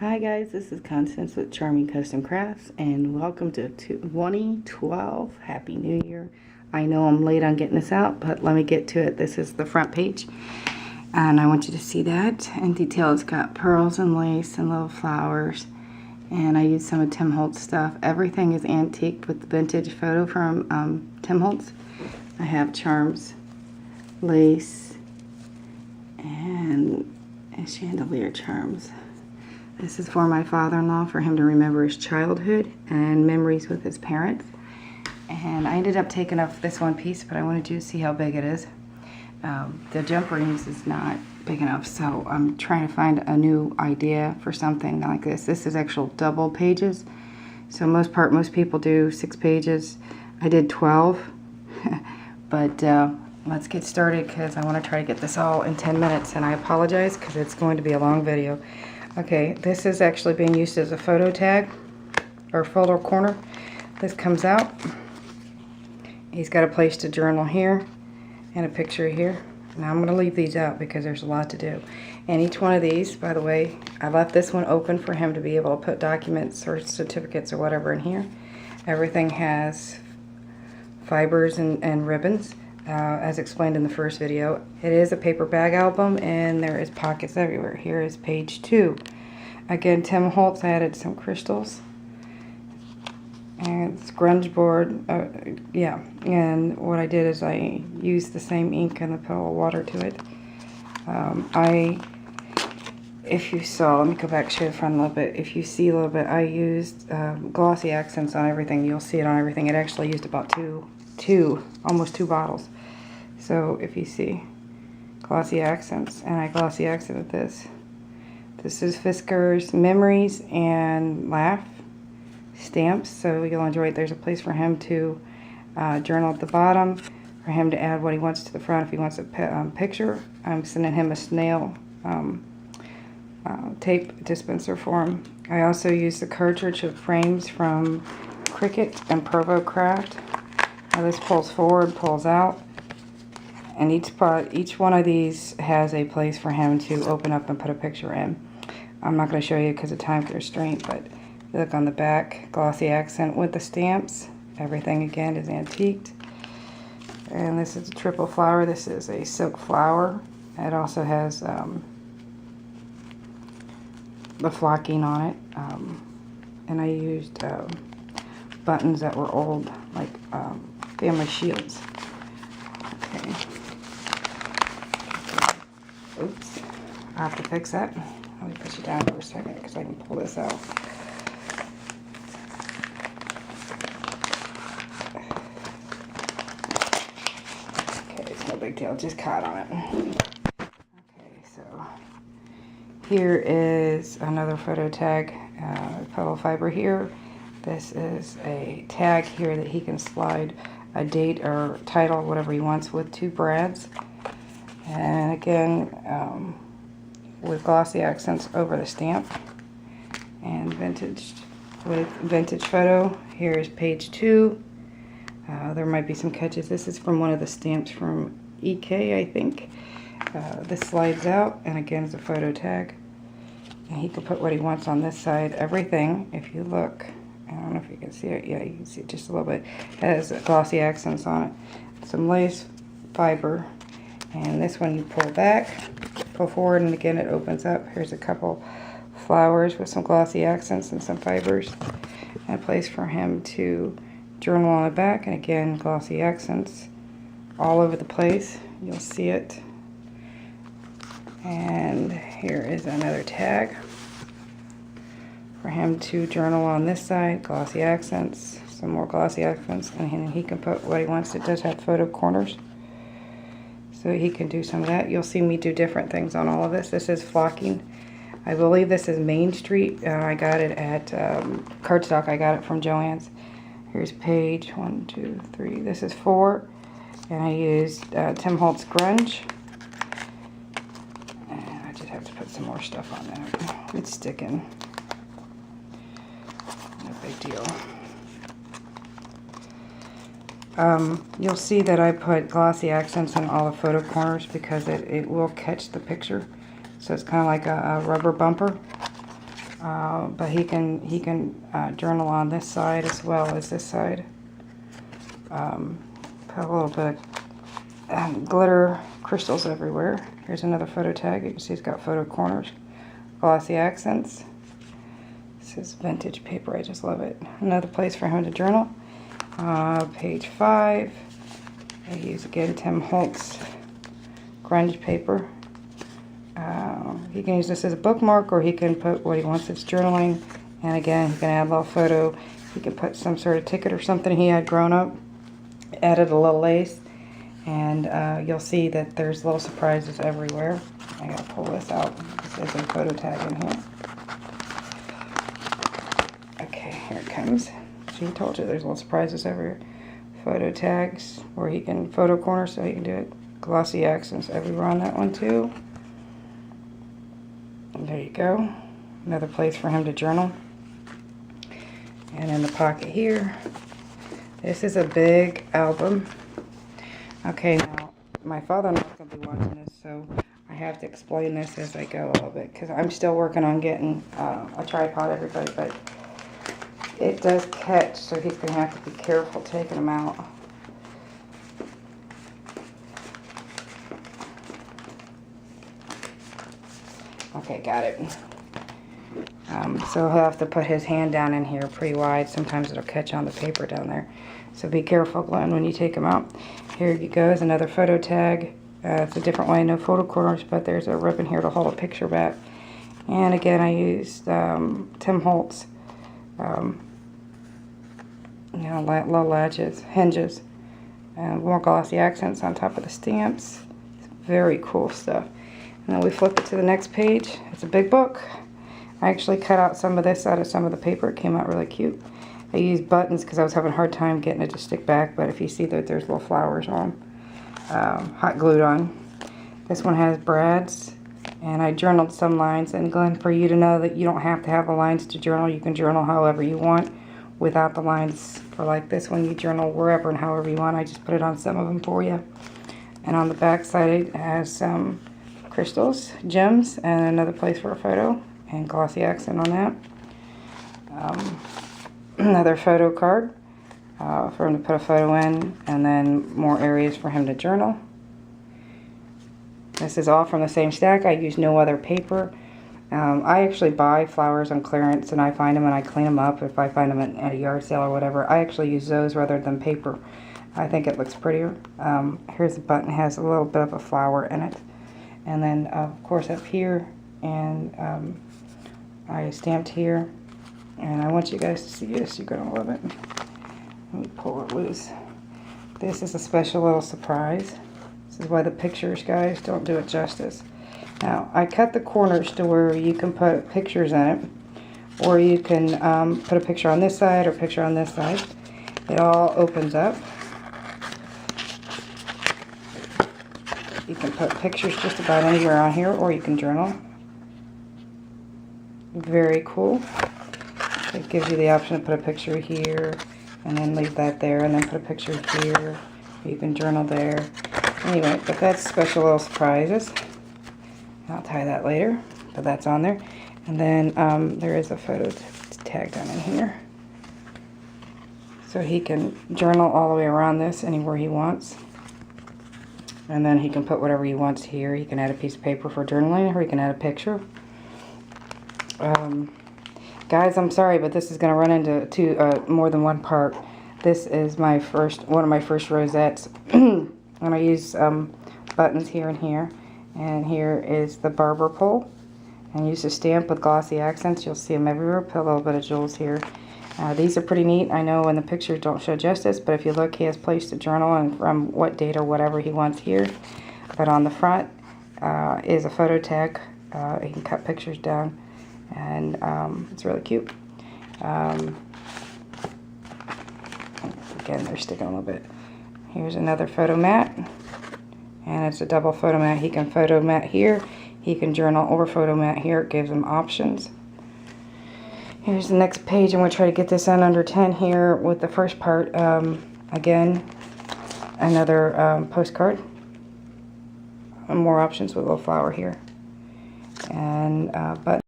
Hi guys, this is Constance with Charming Custom Crafts and welcome to 2012. Happy New Year. I know I'm late on getting this out, but let me get to it. This is the front page and I want you to see that in detail. It's got pearls and lace and little flowers, and I used some of Tim Holtz stuff. Everything is antiqued with the vintage photo from Tim Holtz. I have charms, lace, and chandelier charms. This is for my father-in-law, for him to remember his childhood and memories with his parents. And I ended up taking off this one piece, but I wanted you to see how big it is. The jump rings is not big enough, so I'm trying to find a new idea for something like this. This is actual double pages. So most people do 6 pages. I did 12, but let's get started because I want to try to get this all in 10 minutes, and I apologize because it's going to be a long video. Okay, this is actually being used as a photo tag or photo corner. This comes out. He's got a place to journal here and a picture here. Now I'm going to leave these out because there's a lot to do. And each one of these, by the way, I left this one open for him to be able to put documents or certificates or whatever in here. Everything has fibers and ribbons. As explained in the first video. It is a paper bag album and there is pockets everywhere. Here is page 2. Again, Tim Holtz added some crystals. And it's grunge board. Yeah, and what I did is I used the same ink and the put a little water to it. If you saw, let me go back, show the front a little bit. If you see a little bit, I used glossy accents on everything. You'll see it on everything. It actually used about almost two bottles. So if you see glossy accents, and I glossy accented this. This is Fisker's Memories and Laugh stamps, so you'll enjoy it. There's a place for him to journal at the bottom, for him to add what he wants to the front if he wants a picture. I'm sending him a snail tape dispenser for him. I also use the cartridge of frames from Cricut and Provo Craft. Now this pulls forward, pulls out, and each one of these has a place for him to open up and put a picture in. I'm not going to show you because of time constraint, but if you look on the back, glossy accent with the stamps. Everything again is antiqued. And this is a triple flower. This is a silk flower. It also has the flocking on it. And I used buttons that were old, like family shields. Okay. Oops. I have to fix that. Let me put you down for a second because I can pull this out. Okay, it's no big deal. Just caught on it. Okay, so here is another photo tag. Photo fiber here. This is a tag here that he can slide a date or title, whatever he wants, with 2 brads. And again, with glossy accents over the stamp. And vintage with vintage photo. Here's page 2. There might be some catches. This is from one of the stamps from EK, I think. This slides out, and again is a photo tag. And he can put what he wants on this side. Everything, if you look, I don't know if you can see it. Yeah, you can see it just a little bit. It has glossy accents on it. Some lace fiber. And this one you pull back, pull forward, and again it opens up. Here's a couple flowers with some glossy accents and some fibers. And a place for him to journal on the back. And again, glossy accents all over the place. You'll see it. And here is another tag for him to journal on this side. Glossy accents, some more glossy accents, and he can put what he wants. It does have photo corners, so he can do some of that. You'll see me do different things on all of this. This is flocking. I believe this is Main Street. I got it at Cardstock. I got it from Joann's. Here's page 1, 2, 3. This is 4, and I used Tim Holtz Grunge. And I just have to put some more stuff on there. It's sticking. No big deal. You'll see that I put glossy accents in all the photo corners because it will catch the picture. So it's kind of like a rubber bumper. but he can journal on this side as well as this side. Put a little bit of glitter crystals everywhere. Here's another photo tag. You can see it's got photo corners, glossy accents. This is vintage paper. I just love it. Another place for him to journal. Page 5. I use again Tim Holtz grunge paper. He can use this as a bookmark, or he can put what he wants as journaling. And again, he can add a little photo. He can put some sort of ticket or something he had grown up. Added a little lace, and you'll see that there's little surprises everywhere. I gotta pull this out. There's a photo tag in here. Okay, here it comes. See, I told you there's little surprises everywhere. Photo tags where he can photo corner, so he can do it. Glossy accents everywhere on that one too. And there you go. Another place for him to journal. And in the pocket here, this is a big album. Okay, now my father-in-law's gonna be watching this, so I have to explain this as I go a little bit, because I'm still working on getting a tripod, everybody, but it does catch, so he's gonna have to be careful taking them out. Okay, got it. So he'll have to put his hand down in here pretty wide. Sometimes it'll catch on the paper down there. So be careful, Glenn, when you take them out. Here he goes, another photo tag. It's a different way, no photo corners, but there's a ribbon here to hold a picture back. And again, I used Tim Holtz, little latches, hinges, and more glossy accents on top of the stamps. It's very cool stuff. And then we flip it to the next page. It's a big book. I actually cut out some of this out of some of the paper. It came out really cute. I used buttons because I was having a hard time getting it to stick back, but if you see that there's little flowers on, hot glued on. This one has brads, and I journaled some lines. And Glenn, for you to know that you don't have to have the lines to journal, you can journal however you want without the lines. For like this one, you journal wherever and however you want. I just put it on some of them for you. And on the back side, it has some crystals, gems, and another place for a photo, and glossy accent on that. Another photo card for him to put a photo in, and then more areas for him to journal. This is all from the same stack. I use no other paper. I actually buy flowers on clearance, and I find them and I clean them up if I find them at a yard sale or whatever. I actually use those rather than paper. I think it looks prettier. Here's a button, has a little bit of a flower in it. And then, of course, up here, and I stamped here. And I want you guys to see this. You're going to love it. Let me pull it loose. This is a special little surprise. This is why the pictures, guys, don't do it justice. Now, I cut the corners to where you can put pictures in it. Or you can put a picture on this side or picture on this side. It all opens up. You can put pictures just about anywhere on here, or you can journal. Very cool. It gives you the option to put a picture here, and then leave that there, and then put a picture here. You can journal there. Anyway, but that's special little surprises. I'll tie that later, but that's on there. And then there is a photo tag down in here. So he can journal all the way around this, anywhere he wants. And then he can put whatever he wants here. He can add a piece of paper for journaling, or he can add a picture. Guys, I'm sorry, but this is going to run into more than one part. This is one of my first rosettes. And I use buttons here and here. And here is the barber pole. And I use a stamp with glossy accents. You'll see them everywhere. Put a little bit of jewels here. These are pretty neat. I know when the pictures don't show justice, but if you look, he has place to journal and from what date or whatever he wants here. But on the front is a photo tag. He can cut pictures down. And it's really cute. Again, they're sticking a little bit. Here's another photo mat, and it's a double photo mat. He can photo mat here, he can journal or photo mat here. It gives him options. Here's the next page. I'm going to try to get this in under 10 here with the first part. Again, another postcard. More options with a little flower here. And button.